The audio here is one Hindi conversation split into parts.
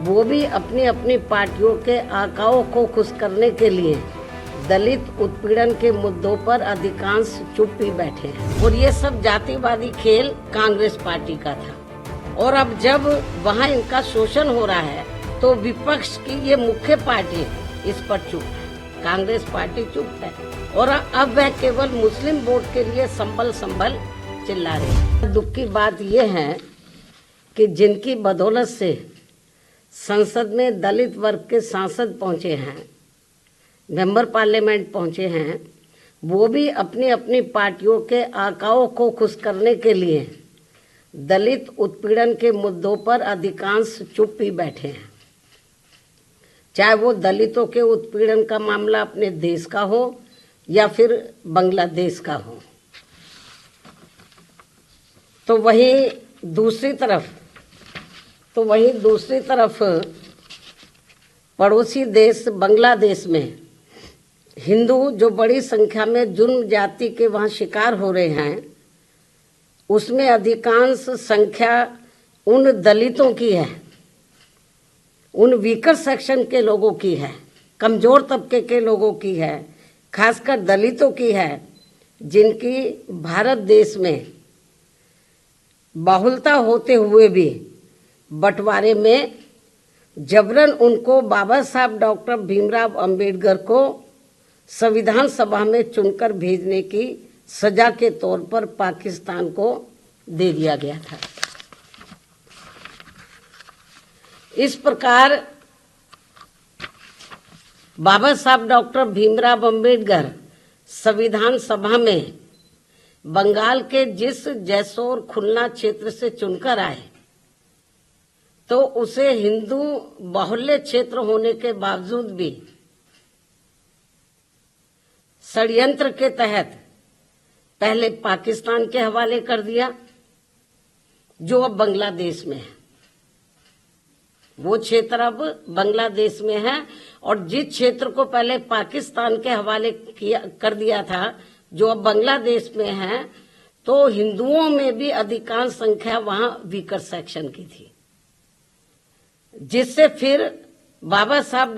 वो भी अपनी अपनी पार्टियों के आकाओं को खुश करने के लिए दलित उत्पीड़न के मुद्दों पर अधिकांश चुप ही बैठे हैं। और ये सब जातिवादी खेल कांग्रेस पार्टी का था। और अब जब वहाँ इनका शोषण हो रहा है तो विपक्ष की ये मुख्य पार्टी इस पर चुप है। कांग्रेस पार्टी चुप है और अब वह केवल मुस्लिम वोट के लिए संभल चिल्ला रही है। दुख की बात यह है कि जिनकी बदौलत से संसद में दलित वर्ग के सांसद पहुंचे हैं, मेंबर पार्लियामेंट पहुंचे हैं, वो भी अपनी अपनी पार्टियों के आकाओं को खुश करने के लिए दलित उत्पीड़न के मुद्दों पर अधिकांश चुप ही बैठे हैं। चाहे वो दलितों के उत्पीड़न का मामला अपने देश का हो या फिर बांग्लादेश का हो। तो वहीं दूसरी तरफ पड़ोसी देश बांग्लादेश में हिंदू जो बड़ी संख्या में जुर्म जाति के वहाँ शिकार हो रहे हैं, उसमें अधिकांश संख्या उन दलितों की है, उन वीकर सेक्शन के लोगों की है, कमजोर तबके के लोगों की है, खासकर दलितों की है, जिनकी भारत देश में बाहुलता होते हुए भी बंटवारे में जबरन उनको बाबा साहब डॉक्टर भीमराव अंबेडकर को संविधान सभा में चुनकर भेजने की सजा के तौर पर पाकिस्तान को दे दिया गया था। इस प्रकार बाबा साहब डॉक्टर भीमराव अंबेडकर संविधान सभा में बंगाल के जिस जैसोर खुलना क्षेत्र से चुनकर आए, तो उसे हिंदू बाहुल्य क्षेत्र होने के बावजूद भी षड्यंत्र के तहत पहले पाकिस्तान के हवाले कर दिया, जो अब बांग्लादेश में है। वो क्षेत्र अब बांग्लादेश में है और जिस क्षेत्र को पहले पाकिस्तान के हवाले कर दिया था, जो अब बांग्लादेश में है, तो हिंदुओं में भी अधिकांश संख्या वहां वीकर सेक्शन की थी, जिससे फिर बाबा साहब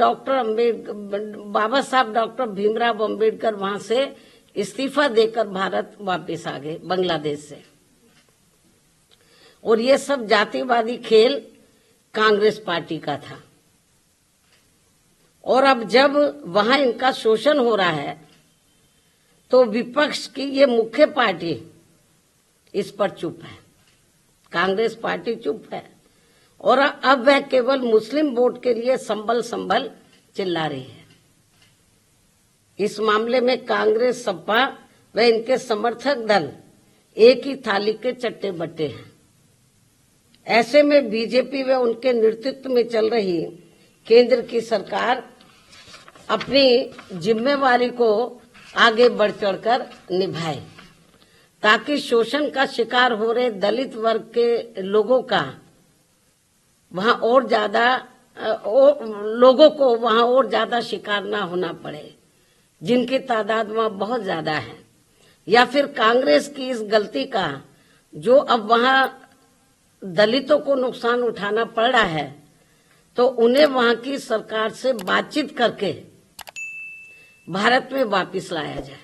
डॉक्टर भीमराव अंबेडकर वहां से इस्तीफा देकर भारत वापस आ गए बांग्लादेश से। और ये सब जातिवादी खेल कांग्रेस पार्टी का था। और अब जब वहां इनका शोषण हो रहा है तो विपक्ष की ये मुख्य पार्टी इस पर चुप है। कांग्रेस पार्टी चुप है और अब वह केवल मुस्लिम वोट के लिए संभल चिल्ला रही है। इस मामले में कांग्रेस, सपा व इनके समर्थक दल एक ही थाली के चट्टे बट्टे हैं। ऐसे में बीजेपी व उनके नेतृत्व में चल रही केंद्र की सरकार अपनी जिम्मेवारी को आगे बढ़ चढ़कर निभाए, ताकि शोषण का शिकार हो रहे दलित वर्ग के लोगों का वहां और ज्यादा शिकार ना होना पड़े, जिनकी तादाद वहां बहुत ज्यादा है। या फिर कांग्रेस की इस गलती का जो अब वहां दलितों को नुकसान उठाना पड़ रहा है, तो उन्हें वहां की सरकार से बातचीत करके भारत में वापस लाया जाए।